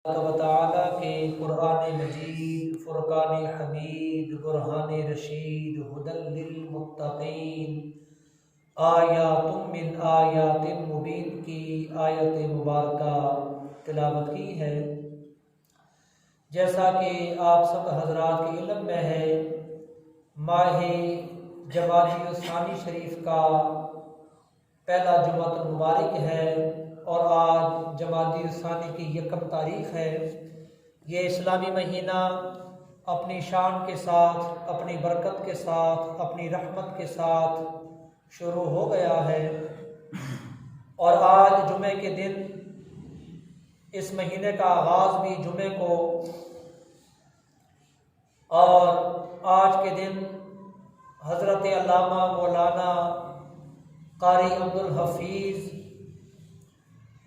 و تعالیٰ کے قرآن مجید، فرقان حمید، برہان رشید، ہدی للمتقین، آیات من آیات مبین کی آیت مبارکہ تلاوت کی ہے۔ جیسا کہ آپ سب حضرات کے علم میں ہے، ماہ جمادی الثانی شریف کا پہلا جمعۃ المبارک ہے اور آج جمادی الثانی کی 1 تاریخ ہے۔ یہ اسلامی مہینہ اپنی شان کے ساتھ، اپنی برکت کے ساتھ، اپنی رحمت کے ساتھ شروع ہو گیا ہے، اور آج جمعے کے دن اس مہینے کا آغاز بھی جمعے کو، اور آج کے دن حضرت علامہ مولانا قاری عبدالحفیظ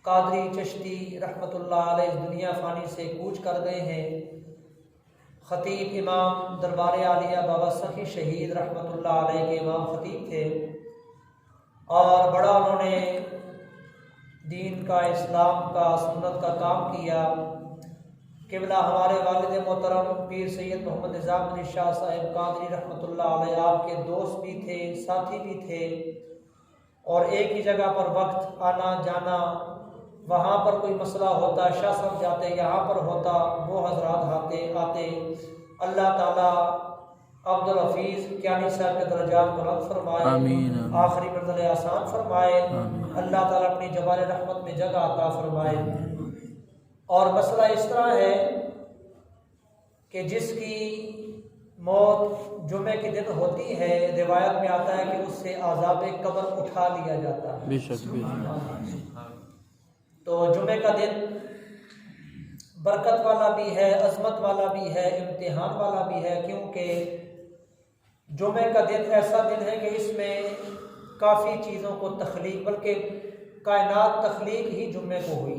قادری چشتی رحمۃ اللہ علیہ اس دنیا فانی سے کوچ کر گئے ہیں۔ خطیب امام دربار عالیہ بابا سخی شہید رحمۃ اللہ علیہ کے امام خطیب تھے، اور بڑا انہوں نے دین کا، اسلام کا، سنت کا کام کیا۔ قبلہ ہمارے والد محترم پیر سید محمد نظام علی شاہ صاحب قادری رحمۃ اللہ علیہ آپ کے دوست بھی تھے، ساتھی بھی تھے، اور ایک ہی جگہ پر وقت آنا جانا، وہاں پر کوئی مسئلہ ہوتا شاہ صاحب جاتے، یہاں پر ہوتا وہ حضرات آتے۔ اللہ تعالیٰ عبدالحفیظ کیانی صاحب کے درجات بلند فرمائے، آمین، آخری منزل آسان فرمائے، اللہ تعالیٰ اپنی جبال رحمت میں جگہ عطا فرمائے۔ اور مسئلہ اس طرح ہے کہ جس کی موت جمعے کے دن ہوتی ہے، روایت میں آتا ہے کہ اس سے عذاب قبر اٹھا لیا جاتا ہے۔ بے شک تو جمعے کا دن برکت والا بھی ہے، عظمت والا بھی ہے، امتحان والا بھی ہے، کیونکہ جمعے کا دن ایسا دن ہے کہ اس میں کافی چیزوں کو تخلیق، بلکہ کائنات تخلیق ہی جمعے کو ہوئی۔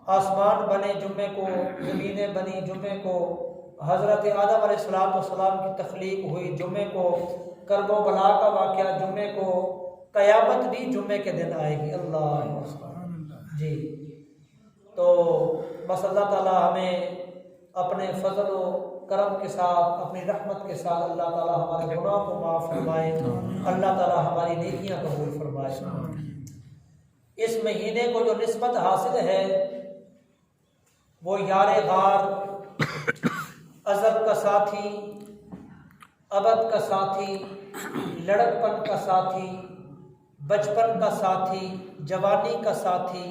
آسمان بنے جمعے کو، زمینیں بنی جمعے کو، حضرت آدم علیہ السلام کی تخلیق ہوئی جمعے کو، کرب و بلا کا واقعہ جمعے کو، قیامت بھی جمعے کے دن آئے گی۔ اللہ جی، تو بس اللہ تعالیٰ ہمیں اپنے فضل و کرم کے ساتھ، اپنی رحمت کے ساتھ اللہ تعالیٰ ہمارے گناہ کو معاف فرمائے، اللہ تعالیٰ ہماری نیکیاں قبول فرمائے۔ اس مہینے کو جو نسبت حاصل ہے وہ یار غار، ازل کا ساتھی، ابد کا ساتھی، لڑکپن کا ساتھی، بچپن کا ساتھی، جوانی کا ساتھی،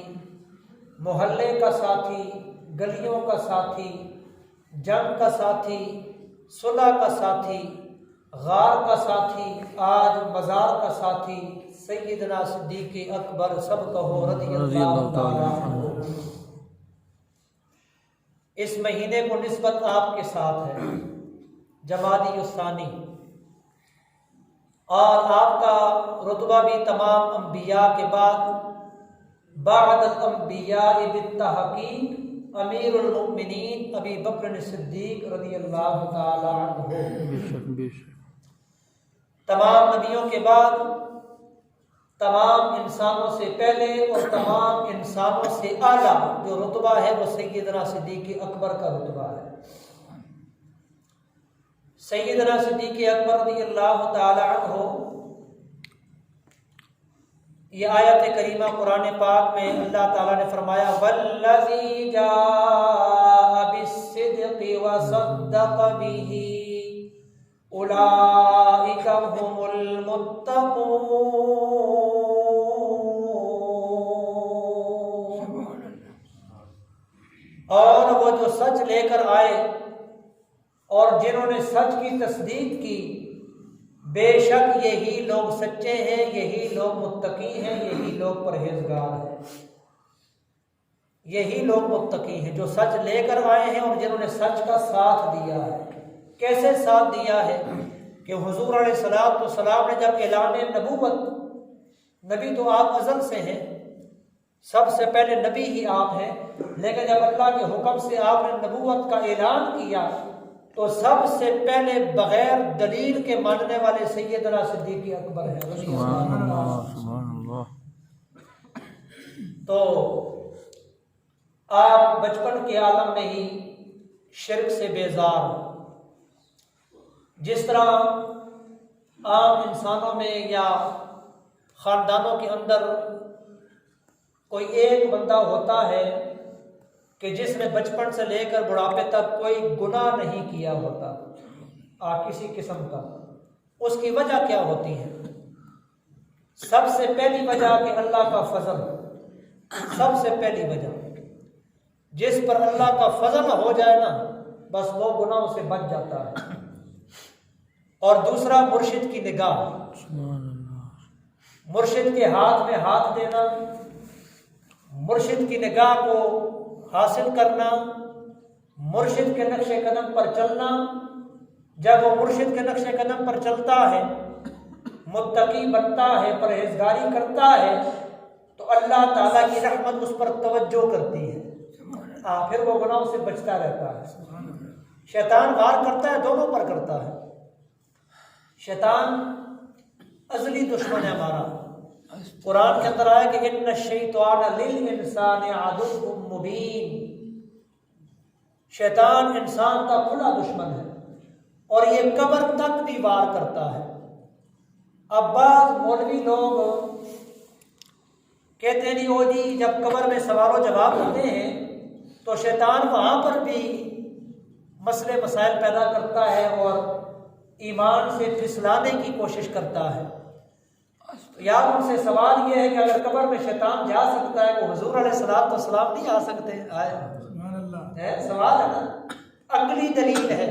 محلے کا ساتھی، گلیوں کا ساتھی، جنگ کا ساتھی، صلح کا ساتھی، غار کا ساتھی، آج مزار کا ساتھی، سیدنا صدیق اکبر سب کہو رضی اللہ تعالیٰ عنہ۔ اس مہینے کو نسبت آپ کے ساتھ ہے، جمادی الثانی، اور آپ کا رتبہ بھی تمام انبیاء کے بعد الانبیاء بالتحقیق امیر المؤمنین ابی بکر صدیق رضی اللہ تعالی عنہ۔ تمام نبیوں کے بعد، تمام انسانوں سے پہلے اور تمام انسانوں سے اعلیٰ جو رتبہ ہے وہ سیدنا صدیق اکبر کا رتبہ ہے۔ سیدنا صدیق اکبر رضی اللہ تعالی عنہ، یہ آیت کریمہ قرآن پاک میں اللہ تعالیٰ نے فرمایا والذی جاء بالصدق وصدق به اولئک هم المتقون۔ اور وہ جو سچ لے کر آئے اور جنہوں نے سچ کی تصدیق کی، بے شک یہی لوگ سچے ہیں، یہی لوگ متقی ہیں، یہی لوگ پرہیزگار ہیں، یہی لوگ متقی ہیں جو سچ لے کر آئے ہیں اور جنہوں نے سچ کا ساتھ دیا ہے۔ کیسے ساتھ دیا ہے کہ حضور علیہ السلام نے جب اعلان نبوت، نبی تو آپ ازل سے ہیں، سب سے پہلے نبی ہی آپ ہیں، لیکن جب اللہ کے حکم سے آپ نے نبوت کا اعلان کیا تو سب سے پہلے بغیر دلیل کے ماننے والے سیدنا صدیق اکبر ہیں۔ سبحان اللہ۔ تو آپ بچپن کے عالم میں ہی شرک سے بیزار، جس طرح عام انسانوں میں یا خاندانوں کے اندر کوئی ایک بندہ ہوتا ہے کہ جس نے بچپن سے لے کر بڑھاپے تک کوئی گناہ نہیں کیا ہوتا کسی قسم کا، اس کی وجہ کیا ہوتی ہے؟ سب سے پہلی وجہ کہ اللہ کا فضل، سب سے پہلی وجہ جس پر اللہ کا فضل ہو جائے نا بس وہ گناہوں سے بچ جاتا ہے۔ اور دوسرا مرشد کی نگاہ، مرشد کے ہاتھ میں ہاتھ دینا، مرشد کی نگاہ کو حاصل کرنا، مرشد کے نقش قدم پر چلنا۔ جب وہ مرشد کے نقش قدم پر چلتا ہے، متقی بنتا ہے، پرہیزگاری کرتا ہے، تو اللہ تعالیٰ کی رحمت اس پر توجہ کرتی ہے، پھر وہ گناہوں سے بچتا رہتا ہے۔ شیطان وار کرتا ہے، دونوں پر کرتا ہے۔ شیطان ازلی دشمن ہے ہمارا۔ قرآن کے اندر آیا کہ ان الشیطان للانسان عدو مبین، شیطان انسان کا کھلا دشمن ہے اور یہ قبر تک بھی وار کرتا ہے۔ اب بعض مولوی لوگ کہتے ہیں او جی جب قبر میں سوال و جواب ہوتے ہیں تو شیطان وہاں پر بھی مسئلے مسائل پیدا کرتا ہے اور ایمان سے پھسلانے کی کوشش کرتا ہے۔ یار ان سے سوال یہ ہے کہ اگر قبر میں شیطان جا سکتا ہے تو حضور علیہ الصلوۃ والسلام نہیں آ سکتے؟ سوال ہے نا، عقلی دلیل ہے۔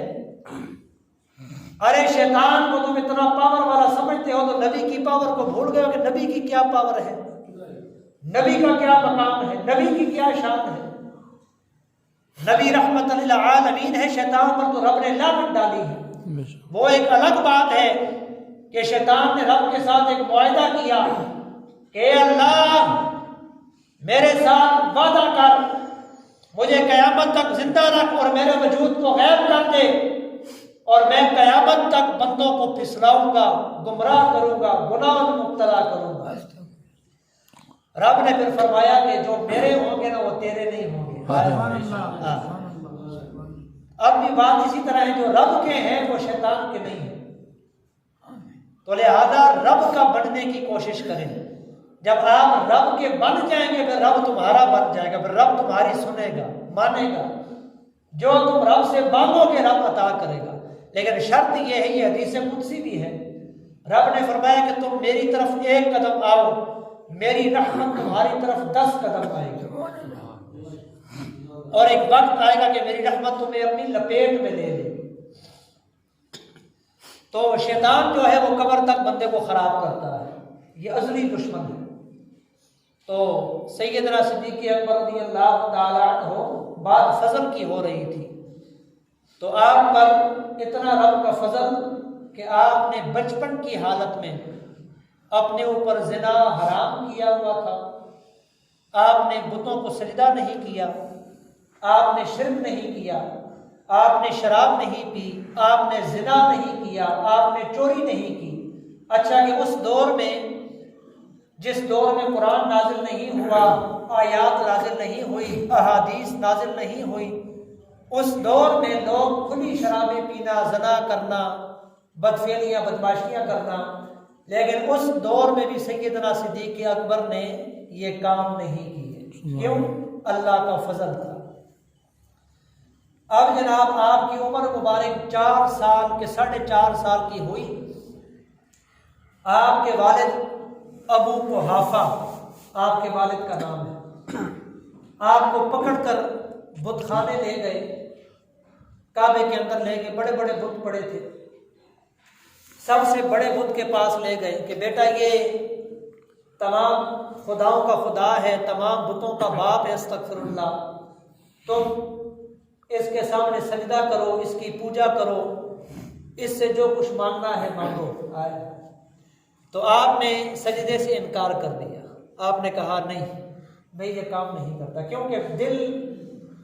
ارے شیطان کو تم اتنا پاور والا سمجھتے ہو تو نبی کی پاور کو بھول گئے ہو کہ نبی کی کیا پاور ہے، نبی کا کیا مقام ہے، نبی کی کیا شان ہے۔ نبی رحمت للعالمین ہے، شیطان پر تو رب نے لعنت ڈالی ہے۔ وہ ایک الگ بات ہے کہ شیطان نے رب کے ساتھ ایک معاہدہ کیا کہ اے اللہ میرے ساتھ وعدہ کر، مجھے قیامت تک زندہ رکھ اور میرے وجود کو غائب کر دے، اور میں قیامت تک بندوں کو پھسلاؤں گا، گمراہ کروں گا، گناہ میں مبتلا کروں گا۔ رب نے پھر فرمایا کہ جو میرے ہوں گے نا وہ تیرے نہیں ہوں گے۔ اب بھی بات اسی طرح ہے، جو رب کے ہیں وہ شیطان کے نہیں ہیں، تو لہذا رب کا بننے کی کوشش کریں۔ جب آپ رب کے بن جائیں گے پھر رب تمہارا بن جائے گا، پھر رب تمہاری سنے گا، مانے گا، جو تم رب سے مانگو گے رب عطا کرے گا۔ لیکن شرط یہ ہے، یہ حدیث قدسی بھی ہے، رب نے فرمایا کہ تم میری طرف ایک قدم آؤ، میری رحمت تمہاری طرف 10 قدم آئے گی، اور ایک وقت آئے گا کہ میری رحمت تمہیں اپنی لپیٹ میں لے لے۔ تو شیطان جو ہے وہ قبر تک بندے کو خراب کرتا ہے، یہ ازلی دشمن ہے۔ تو سیدنا صدیق اکبر رضی اللہ تعالی عنہ بات فضل کی ہو رہی تھی، تو آپ پر اتنا رب کا فضل کہ آپ نے بچپن کی حالت میں اپنے اوپر زنا حرام کیا ہوا تھا، آپ نے بتوں کو سجدہ نہیں کیا، آپ نے شرک نہیں کیا، آپ نے شراب نہیں پی، آپ نے زنا نہیں کیا، آپ نے چوری نہیں کی۔ اچھا کہ اس دور میں، جس دور میں قرآن نازل نہیں ہوا، آیات نازل نہیں ہوئی، احادیث نازل نہیں ہوئی، اس دور میں لوگ کھلی شرابیں پینا، زنا کرنا، بدفعلیاں بدماشیاں کرنا، لیکن اس دور میں بھی سیدنا صدیق اکبر نے یہ کام نہیں کیے۔ کیوں؟ اللہ کا فضل تھا۔ اب جناب آپ کی عمر مبارک 4 سال کے 4.5 سال کی ہوئی، آپ کے والد ابو قحافہ، آپ کے والد کا نام ہے، آپ کو پکڑ کر بت خانے لے گئے، کعبے کے اندر لے گئے، بڑے بڑے بت پڑے تھے، سب سے بڑے بت کے پاس لے گئے کہ بیٹا یہ تمام خداؤں کا خدا ہے، تمام بتوں کا باپ ہے، استغفر اللہ، تم اس کے سامنے سجدہ کرو، اس کی پوجا کرو، اس سے جو کچھ مانگنا ہے مانگو۔ تو آپ نے سجدے سے انکار کر دیا، آپ نے کہا نہیں میں یہ کام نہیں کرتا، کیونکہ دل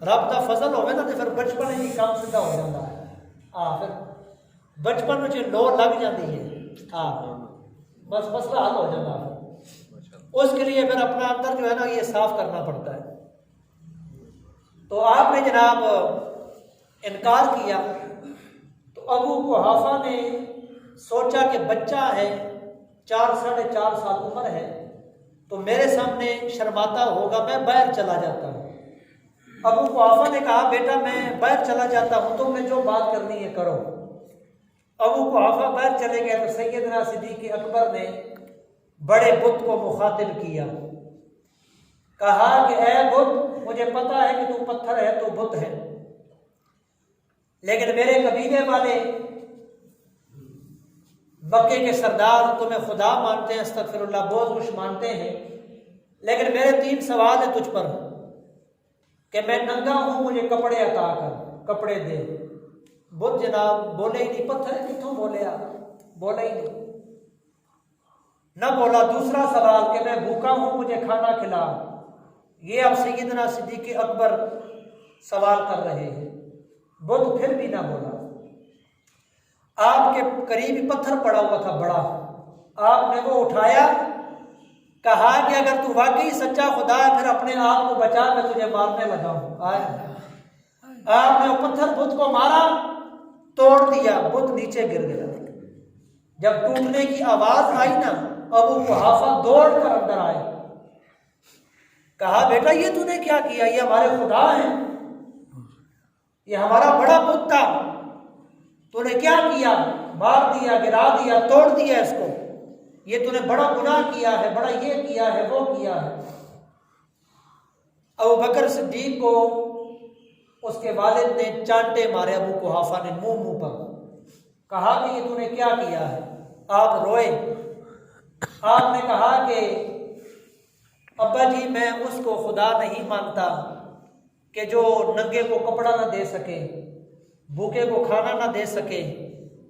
رب کا فضل ہوگا نا تو پھر بچپن ہی کام سیدھا ہو جاتا ہے، پھر بچپن میں لو لگ جاتی ہے، بس مسئلہ حل ہو جاتا ہے۔ اس کے لیے پھر اپنا اندر جو ہے نا یہ صاف کرنا پڑتا ہے۔ تو آپ نے جناب انکار کیا۔ تو ابو قحافہ نے سوچا کہ بچہ ہے، 4 سال عمر ہے، تو میرے سامنے شرماتا ہوگا، میں باہر چلا جاتا ہوں۔ ابو قحافہ نے کہا بیٹا میں باہر چلا جاتا ہوں، تو میں جو بات کرنی ہے کرو۔ ابو قحافہ باہر چلے گئے تو سیدنا صدیق اکبر نے بڑے بت کو مخاطب کیا، کہا کہ اے بت، مجھے پتا ہے کہ تو پتھر ہے، تو بت ہے، لیکن میرے قبیلے والے مکے کے سردار تمہیں خدا مانتے ہیں، استغفر اللہ، بہت کچھ مانتے ہیں، لیکن میرے 3 سوال ہیں تجھ پر کہ میں ننگا ہوں، مجھے کپڑے عطا کر، کپڑے دے۔ بت جناب بولے ہی نہیں، پتھر ہے کتوں بولے آپ، بولا ہی نہیں، نہ بولا۔ دوسرا سوال کہ میں بھوکا ہوں، مجھے کھانا کھلا۔ یہ اب سیدنا صدیق اکبر سوال کر رہے ہیں، بت پھر بھی نہ بولا۔ آپ کے قریب ہی پتھر پڑا ہوا تھا بڑا، آپ نے وہ اٹھایا، کہا کہ اگر تو واقعی سچا خدا ہے پھر اپنے آپ کو بچا، میں تجھے مارنے لگا ہوں۔ آپ نے وہ پتھر بت کو مارا، توڑ دیا، بت نیچے گر گیا۔ جب ٹوٹنے کی آواز آئی نا، ابو قحافہ دوڑ کر اندر آئے، کہا بیٹا یہ تو نے کیا کیا؟ یہ ہمارے خدا ہیں، یہ ہمارا بڑا بت تھا، تو نے کیا کیا؟ مار دیا، گرا دیا، توڑ دیا اس کو، یہ تو نے بڑا گناہ کیا ہے، بڑا یہ کیا ہے، وہ کیا ہے۔ ابو بکر صدیق کو اس کے والد نے چانٹے مارے، ابو قحافہ نے منہ پر، کہا کہ یہ تو نے کیا کیا ہے؟ آپ روئے۔ آپ نے کہا کہ ابا جی میں اس کو خدا نہیں مانتا کہ جو ننگے کو کپڑا نہ دے سکے، بھوکے کو کھانا نہ دے سکے،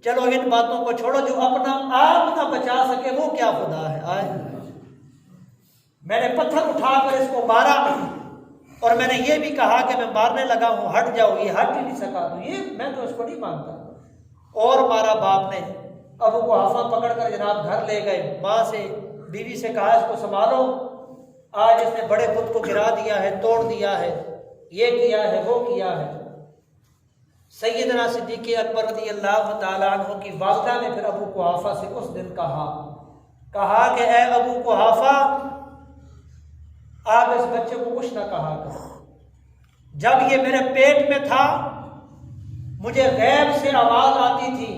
چلو ان باتوں کو چھوڑو، جو اپنا آپ نہ بچا سکے وہ کیا خدا ہے؟ آئے میں نے پتھر اٹھا کر اس کو مارا، اور میں نے یہ بھی کہا کہ میں مارنے لگا ہوں، ہٹ جاؤ، یہ ہٹ ہی نہیں سکا، تو یہ میں تو اس کو نہیں مانتا، اور مارا باپ نے۔ ابو قحافہ پکڑ کر جناب گھر لے گئے، ماں سے، بیوی سے کہا اس کو سنبھالو، آج اس نے بڑے بت کو گرا دیا ہے، توڑ دیا ہے، یہ کیا ہے، وہ کیا ہے۔ سیدنا صدیق اکبر رضی اللہ تعالیٰ عنہ کی والدہ نے پھر ابو قحافہ سے اس دن کہا کہ اے ابو قحافہ، آپ اس بچے کو کچھ نہ کہا کرو، جب یہ میرے پیٹ میں تھا مجھے غیب سے آواز آتی تھی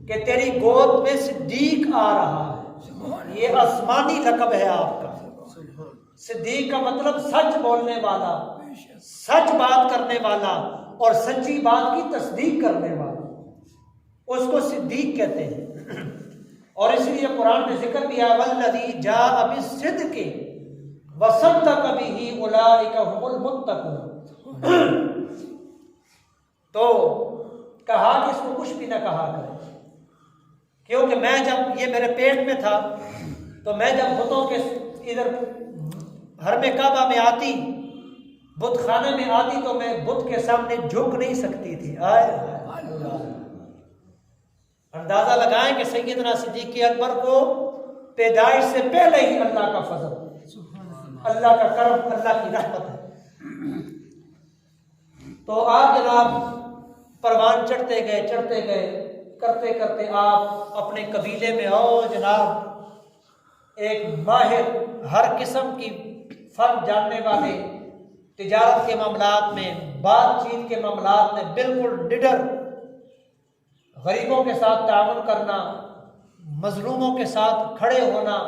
کہ تیری گود میں صدیق آ رہا ہے، یہ آسمانی لقب ہے آپ کا۔ صدیق کا مطلب سچ بولنے والا، سچ بات کرنے والا، اور سچی بات کی تصدیق کرنے والا، اس کو صدیق کہتے ہیں۔ اور اس لیے قرآن میں ذکر بھی ہے والذی جاء بالصدق وصدق بہ اولئک ھم المتقون۔ تو کہا کہ اس کو کچھ بھی نہ کہا کرے، کیونکہ میں جب یہ میرے پیٹ میں تھا تو میں جب بتوں کے ادھر حرم کعبہ میں آتی، بت خانے میں آتی، تو میں بت کے سامنے جھک نہیں سکتی تھی۔ اندازہ لگائیں کہ سیدنا صدیق اکبر کو پیدائش سے پہلے ہی اللہ کا فضل، اللہ کا کرم، اللہ کی رحمت ہے۔ تو آپ جناب پروان چڑھتے گئے، کرتے کرتے آپ اپنے قبیلے میں آؤ جناب، ایک ماہر، ہر قسم کی فن جاننے والے، تجارت کے معاملات میں، بات چیت کے معاملات میں بالکل نڈر، غریبوں کے ساتھ تعاون کرنا، مظلوموں کے ساتھ کھڑے ہونا،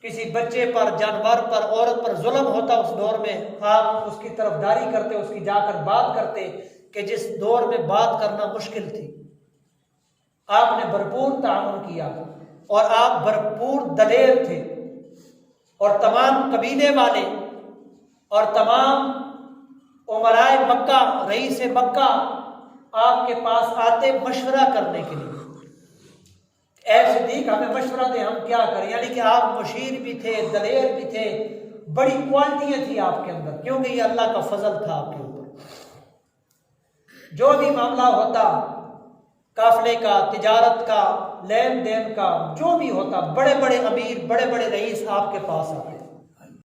کسی بچے پر، جانور پر، عورت پر ظلم ہوتا اس دور میں، آپ اس کی طرفداری کرتے، اس کی جا کر بات کرتے، کہ جس دور میں بات کرنا مشکل تھی۔ آپ نے بھرپور تعاون کیا، اور آپ بھرپور دلیر تھے، اور تمام قبیلے والے اور تمام امرائے مکہ، رئیس مکہ آپ کے پاس آتے مشورہ کرنے کے لیے، اے صدیق ہمیں مشورہ دے، ہم کیا کریں؟ یعنی کہ آپ مشیر بھی تھے، دلیر بھی تھے، بڑی کوالٹیاں تھی آپ کے اندر، کیونکہ یہ اللہ کا فضل تھا آپ کے اوپر۔ جو بھی معاملہ ہوتا، قافلے کا، تجارت کا، لین دین کا، جو بھی ہوتا، بڑے بڑے امیر، بڑے بڑے رئیس آپ کے پاس آتے۔